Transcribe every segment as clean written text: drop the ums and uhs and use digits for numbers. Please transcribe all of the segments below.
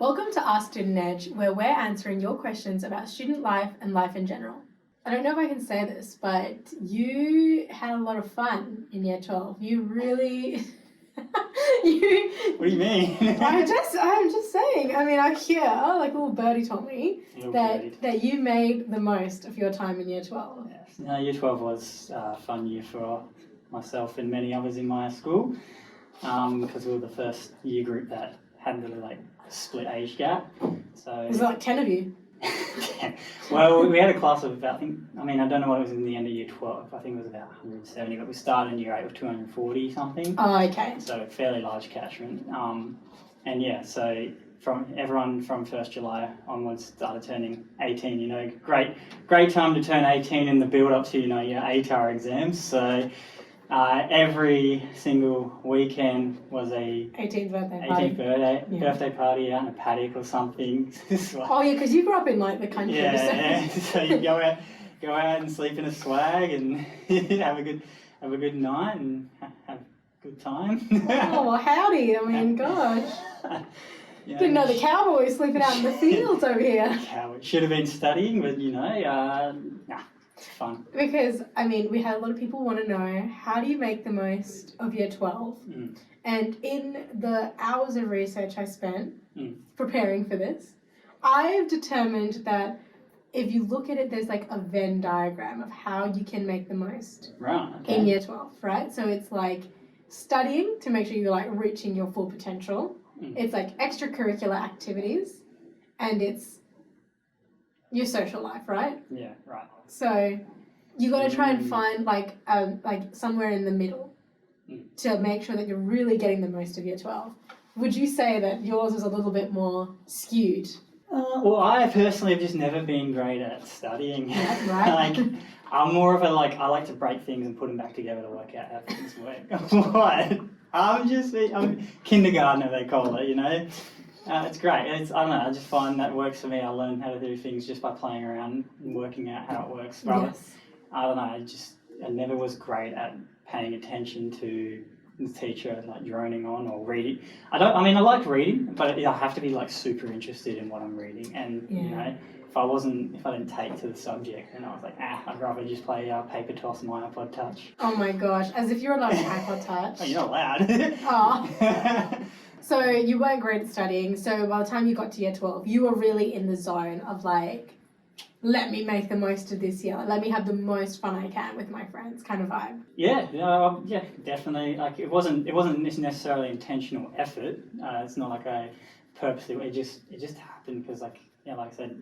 Welcome to Our Student Edge, where we're answering your questions about student life and life in general. I don't know if I can say this, but you had a lot of fun in year 12. You really... What do you mean? I'm just saying. I mean, I hear, like a little birdie told me, that you made the most of your time in year 12. Yes. No, year 12 was a fun year for myself and many others in my school because we were the first year group that hadn't really like split age gap. So Was it like 10 of you? Well, we had a class of about, I don't know what it was in the end of year 12. I think it was about 170, but we started in year 8 with 240 something. Oh, okay. So fairly large catchment. And yeah, so everyone from 1st July onwards started turning 18, great time to turn 18 in the build up to, your ATAR exams. So every single weekend was a 18th birthday party. 18th birthday party out in a paddock or something. Oh yeah, because you grew up in like the country. Yeah. So you go out and sleep in a swag and have a good night and have a good time. Oh well, howdy! I mean, gosh. Didn't know the Cowboys sleeping out in the fields over here. Cowboys should have been studying, but it's fun. Because, we had a lot of people want to know, how do you make the most of year 12? Mm. And in the hours of research I spent preparing for this, I've determined that if you look at it, there's like a Venn diagram of how you can make the most in year 12, right? So it's like studying to make sure you're like reaching your full potential. It's like extracurricular activities, and it's your social life, right? Yeah, right. So you got to try and find like somewhere in the middle to make sure that you're really getting the most of year 12. Would you say that yours was a little bit more skewed? Well, I personally have just never been great at studying. Yeah, right. I'm more of I like to break things and put them back together to work out how things work. What? I'm kindergartner, they call it, It's great. I don't know, I just find that works for me. I learn how to do things just by playing around and working out how it works. Yes. I don't know, I never was great at paying attention to the teacher, like droning on or reading. I like reading, but I have to be like super interested in what I'm reading. And, if I didn't take to the subject, and I was like, I'd rather just play paper toss on my iPod Touch. Oh my gosh, as if you're allowed an iPod Touch. Oh, you're not allowed. Oh. So you weren't great at studying, so by the time you got to year 12, you were really in the zone of like, let me make the most of this year. Let me have the most fun I can with my friends kind of vibe. Yeah, definitely. Like it wasn't necessarily intentional effort. It's not like I purposely, it just happened because like I said,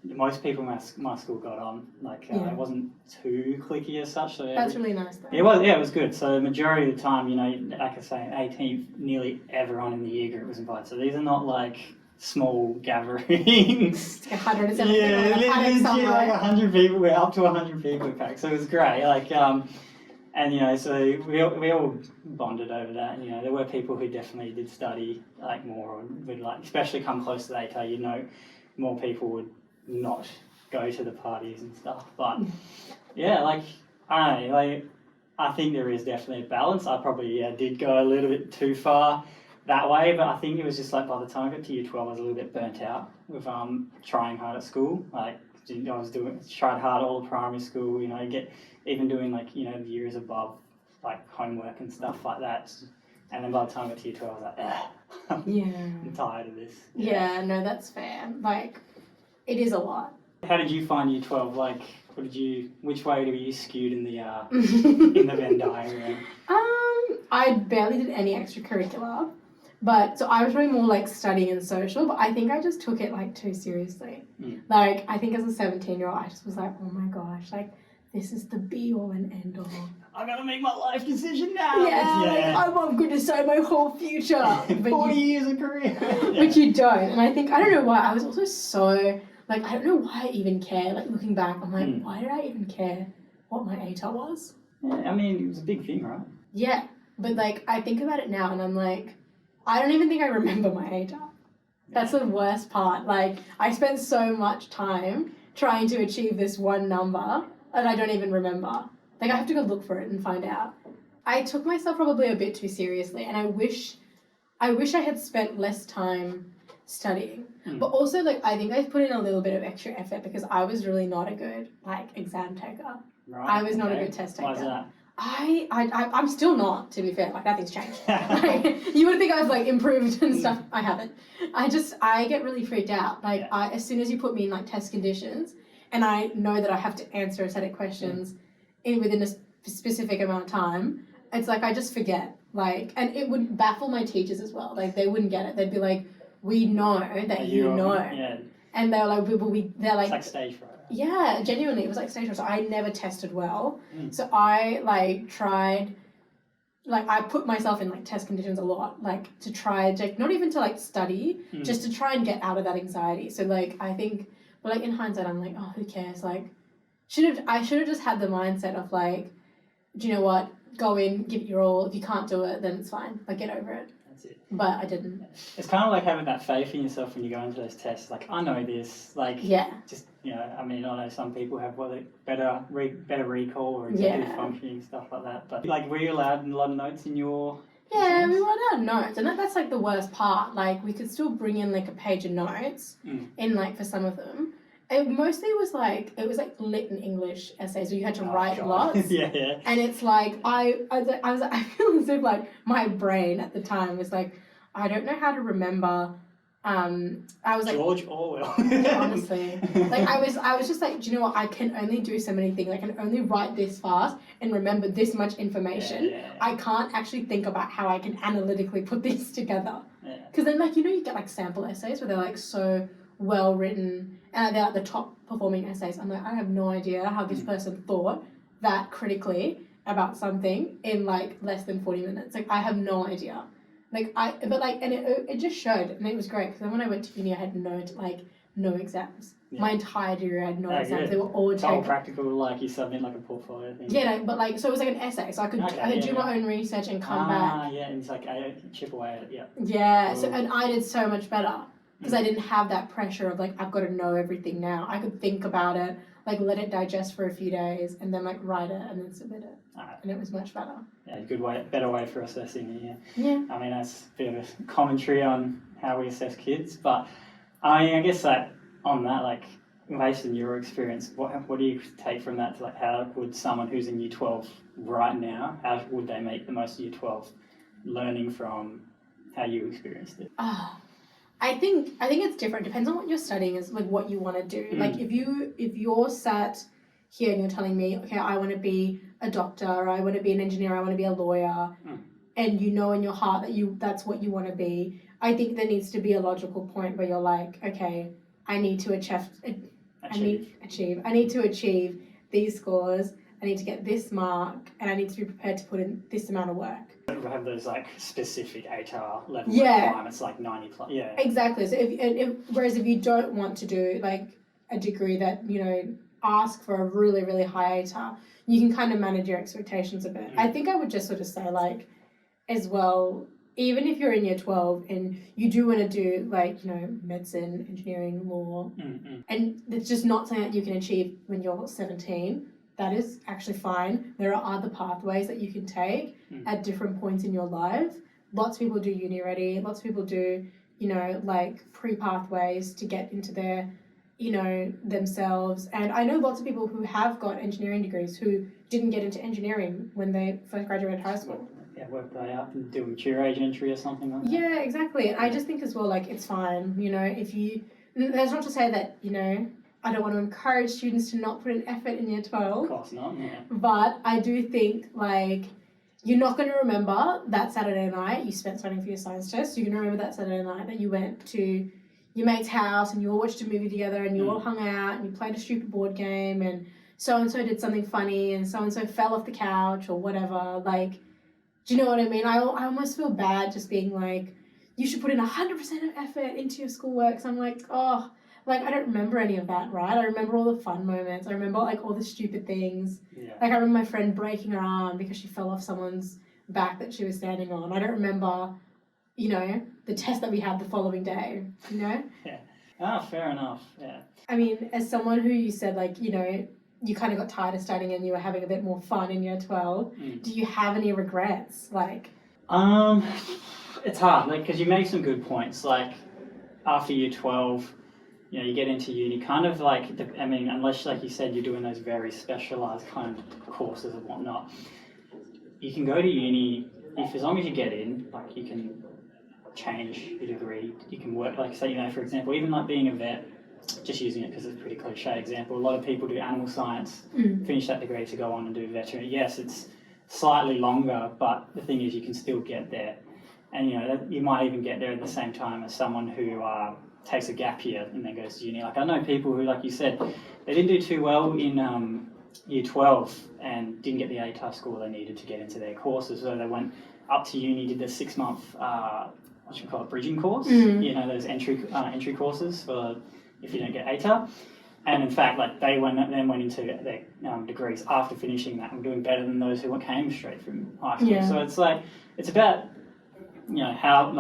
most people in my school got on. It wasn't too cliquey as such. So that's really nice though. It was good. So the majority of the time, like I say, 18th, nearly everyone in the year group was invited. So these are not like small gatherings. It's like 170 people. Like 100 people. We're up to 100 people in fact. So it was great. So we all bonded over that. And, there were people who definitely did study like more, or would especially come close to the ATAR. More people would not go to the parties and stuff. But I think there is definitely a balance. I probably did go a little bit too far that way, but I think it was just like by the time I got to year 12, I was a little bit burnt out with trying hard at school. I was tried hard all primary school. Even doing the years above homework and stuff like that. And then by the time I got to year 12, I was like, I'm tired of this. Yeah, no, that's fair. It is a lot. How did you find year 12? Which way were you skewed in the in the Venn diagram? I barely did any extracurricular, so I was really more studying and social, but I think I just took it too seriously. I think as a 17-year-old, I just was like, oh my gosh, this is the be all and end all. I gotta make my life decision now. I'm going to decide my whole future. 40 years of career. But you don't. And I don't know why. I was also so, I don't know why I even care. Looking back, I'm like, why did I even care what my ATAR was? Yeah, it was a big thing, right? Yeah. But, I think about it now and I'm like, I don't even think I remember my ATAR. That's the worst part. I spent so much time trying to achieve this one number and I don't even remember. I have to go look for it and find out. I took myself probably a bit too seriously, and I wish I wish I had spent less time studying. Mm. But also, like, I think I put in a little bit of extra effort because I was really not a good, like, exam taker. Right. I was not a good test taker. Why is that? I'm still not, to be fair. Like, nothing's changed. Like, you would think I've, like, improved and stuff. I haven't. I get really freaked out. Like, as soon as you put me in, like, test conditions and I know that I have to answer a set of questions within a specific amount of time, it's like I just forget. Like, and it would baffle my teachers as well. Like, they wouldn't get it. They'd be like, we know that you know. Yeah. And they're like, they're like... It's like stage fright. Yeah, genuinely, it was like stage fright. So I never tested well. So I, like, tried... Like, I put myself in, like, test conditions a lot. Like, to try, like, not even to, like, study, just to try and get out of that anxiety. So, like, I think... But, like, in hindsight, I'm like, oh, who cares? Like, I should have just had the mindset of, like, do you know what? Go in, give it your all. If you can't do it, then it's fine. Like, get over it. That's it. But I didn't. It's kind of like having that faith in yourself when you go into those tests. Like, I know this. Like, just, you know, I mean, I know some people have better recall or executive functioning, stuff like that. But, like, were you allowed a lot of notes in your exams? We were allowed notes. And that's, like, the worst part. Like, we could still bring in, like, a page of notes in, like, for some of them. It mostly was like lit and English essays where you had to write lots. Yeah. And it's like I feel as if like my brain at the time was like, I don't know how to remember. I was like George Orwell. Honestly, like I was just like, do you know what? I can only do so many things. I can only write this fast and remember this much information. Yeah. I can't actually think about how I can analytically put these together. Because then, like, you know, you get like sample essays where they're like so well written and they're like the top performing essays. I'm like, I have no idea how this person thought that critically about something in like less than 40 minutes. Like, I have no idea. Like, and it just showed, and it was great because then when I went to uni, I had no exams. Yeah. My entire degree, I had no exams. Good. They were all it's all practical, like you submit like a portfolio thing. Yeah, no, but like, so it was like an essay, so I could do my own research and come back. Yeah, and it's like I chip away at it. Yeah. Yeah, so and I did so much better because I didn't have that pressure of like I've got to know everything now. I could think about it, like let it digest for a few days, and then like write it and then submit it. And it was much better. Yeah, better way for assessing it, yeah. I mean, that's a bit of a commentary on how we assess kids, but I guess that on that, like, based on your experience, what do you take from that to like how would someone who's in Year 12 right now, how would they make the most of Year 12 learning from how you experienced it? I think it's different. Depends on what you're studying, is like what you want to do. Like if you're sat here and you're telling me, okay, I want to be a doctor, or I want to be an engineer, I want to be a lawyer, and you know in your heart that that's what you want to be, I think there needs to be a logical point where you're like, okay, I need to achieve these scores, I need to get this mark, and I need to be prepared to put in this amount of work. Have those like specific HR level requirements, like 90 plus. Yeah. Exactly. So whereas if you don't want to do like a degree that, you know, ask for a really, really high ATAR, you can kind of manage your expectations a bit. I think I would just sort of say like, as well, even if you're in Year 12 and you do want to do like, you know, medicine, engineering, law, and it's just not something that you can achieve when you're 17, that is actually fine. There are other pathways that you can take at different points in your life. Lots of people do uni ready. Lots of people do, you know, like pre-pathways to get into their, you know, themselves. And I know lots of people who have got engineering degrees who didn't get into engineering when they first graduated high school. Yeah, work their way up and do mature age entry or something like that. Yeah, exactly. And I just think as well, like, it's fine, you know, that's not to say that, you know, I don't want to encourage students to not put an effort in Year 12. Of course not, yeah. But I do think, like, you're not going to remember that Saturday night you spent studying for your science test. You're going to remember that Saturday night that you went to your mate's house and you all watched a movie together and you all hung out and you played a stupid board game and so-and-so did something funny and so-and-so fell off the couch or whatever. Like, do you know what I mean? I almost feel bad just being like, you should put in 100% of effort into your schoolwork. So I'm like, oh... Like, I don't remember any of that, right? I remember all the fun moments. I remember, like, all the stupid things. Yeah. Like, I remember my friend breaking her arm because she fell off someone's back that she was standing on. I don't remember, you know, the test that we had the following day, you know? Yeah. Oh, fair enough, yeah. I mean, as someone who you said, like, you know, you kind of got tired of studying and you were having a bit more fun in Year 12, do you have any regrets? Like... it's hard, like, because you make some good points. Like, after year 12, you get into uni, kind of like, unless, like you said, you're doing those very specialised kind of courses and whatnot, you can go to uni, as long as you get in, like, you can change your degree, you can work, like, say, for example, even like being a vet, just using it because it's a pretty cliche example, a lot of people do animal science, finish that degree to go on and do veterinary. Yes, it's slightly longer, but the thing is you can still get there. And you might even get there at the same time as someone who takes a gap year and then goes to uni. Like, I know people who, like you said, they didn't do too well in year 12 and didn't get the ATAR score they needed to get into their courses, so they went up to uni, did the 6-month bridging course, those entry courses for if you don't get ATAR. And in fact, like, they went into their degrees after finishing that and doing better than those who came straight from high school. Yeah. So it's like, it's about how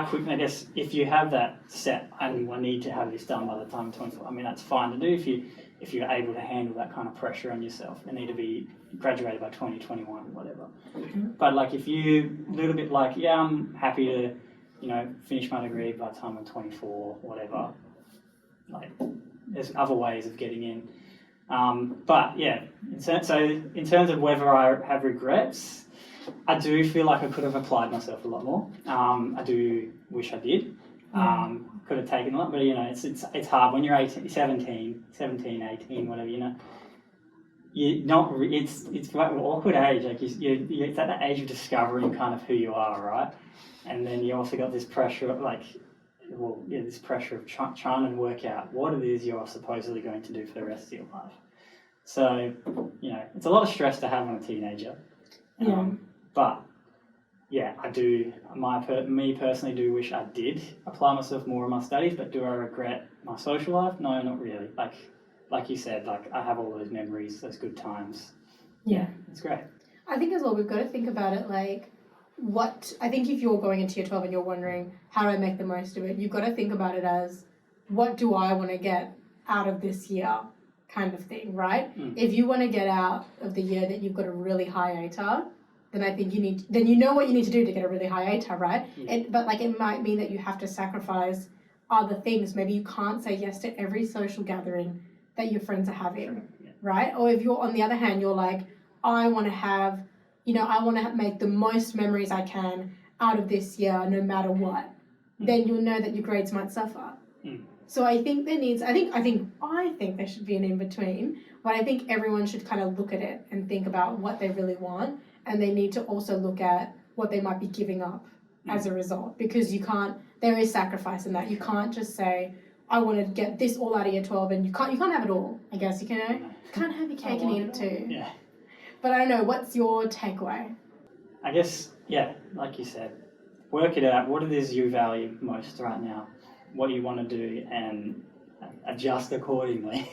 quick, I guess, if you have that set, I need to have this done by the time I'm 24. That's fine to do if you're able to handle that kind of pressure on yourself. You need to be graduated by 2021, whatever. But like, if you a little bit like, I'm happy to, finish my degree by the time I'm 24, whatever. Like, there's other ways of getting in. But yeah, so in terms of whether I have regrets, I do feel like I could have applied myself a lot more. I do wish I did. Could have taken a lot, but it's hard when you're 17, 18, whatever. You're not. It's like an awkward age. Like you're at that age of discovering kind of who you are, right? And then you also got this pressure, this pressure of trying to work out what it is you're supposedly going to do for the rest of your life. So, it's a lot of stress to have on a teenager. But yeah, I do. Me personally do wish I did apply myself more in my studies. But do I regret my social life? No, not really. Like you said, like, I have all those memories, those good times. Yeah, it's great. I think as well, we've got to think about it like, I think if you're going into year 12 and you're wondering, how do I make the most of it? You've got to think about it as, what do I want to get out of this year kind of thing, right? If you want to get out of the year that you've got a really high ATAR, then I think you know what you need to do to get a really high ATAR, right? But like, it might mean that you have to sacrifice other things. Maybe you can't say yes to every social gathering that your friends are having, right? Or if you're, on the other hand, you're like, I want to make the most memories I can out of this year, no matter what. Then you'll know that your grades might suffer. So I think I think there should be an in-between, but I think everyone should kind of look at it and think about what they really want, and they need to also look at what they might be giving up as a result, because there is sacrifice in that. You can't just say, I want to get this all out of year 12, and you can't have it all, I guess. You can't have your cake and eat it too. Yeah. But I don't know, what's your takeaway? I guess, like you said, work it out, what it is you value most right now, what you want to do, and adjust accordingly.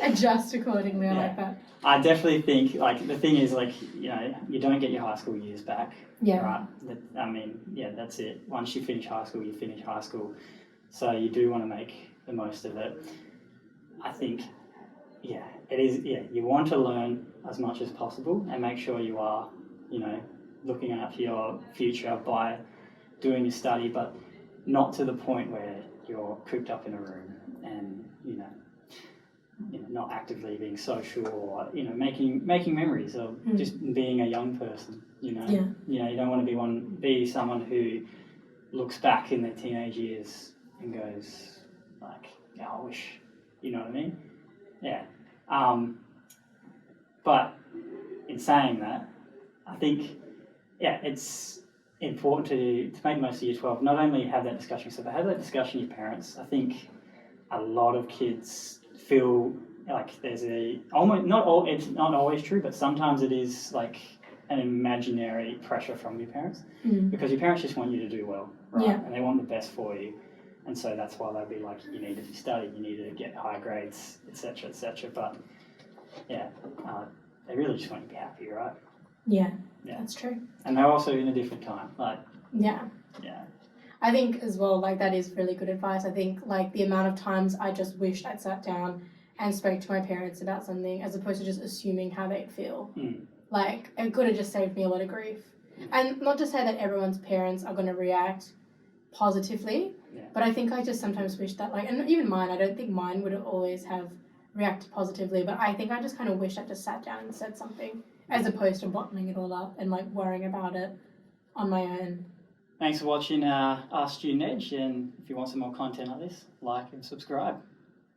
Adjust accordingly, I like that. I definitely think, like, the thing is, like, you don't get your high school years back. Yeah. Right? That's it. Once you finish high school, you finish high school. So you do want to make the most of it. I think, it is, you want to learn as much as possible and make sure you are, looking out for your future by doing your study, but not to the point where you're cooped up in a room and, not actively being social or, making memories or just being a young person, you don't want to be someone who looks back in their teenage years and goes like, I wish, you know what I mean? Yeah. But in saying that, I think, it's important to make most of year 12, not only have that discussion, but have that discussion with your parents. I think a lot of kids feel like there's it's not always true, but sometimes it is like an imaginary pressure from your parents, because your parents just want you to do well, right? And they want the best for you. And so that's why they'll be like, you need to study, you need to get high grades, etc., etc. But they really just want you to be happy, right? Yeah, that's true. And they're also in a different time, Yeah. I think as well, like, that is really good advice. I think, like, the amount of times I just wished I'd sat down and spoke to my parents about something, as opposed to just assuming how they'd feel. Like, it could have just saved me a lot of grief. And not to say that everyone's parents are going to react positively, but I think I just sometimes wish that, like, and even mine, I don't think mine would always have reacted positively, but I think I just kind of wish I just sat down and said something as opposed to bottling it all up and like worrying about it on my own. Thanks for watching our Student Edge, and if you want some more content like this, like and subscribe.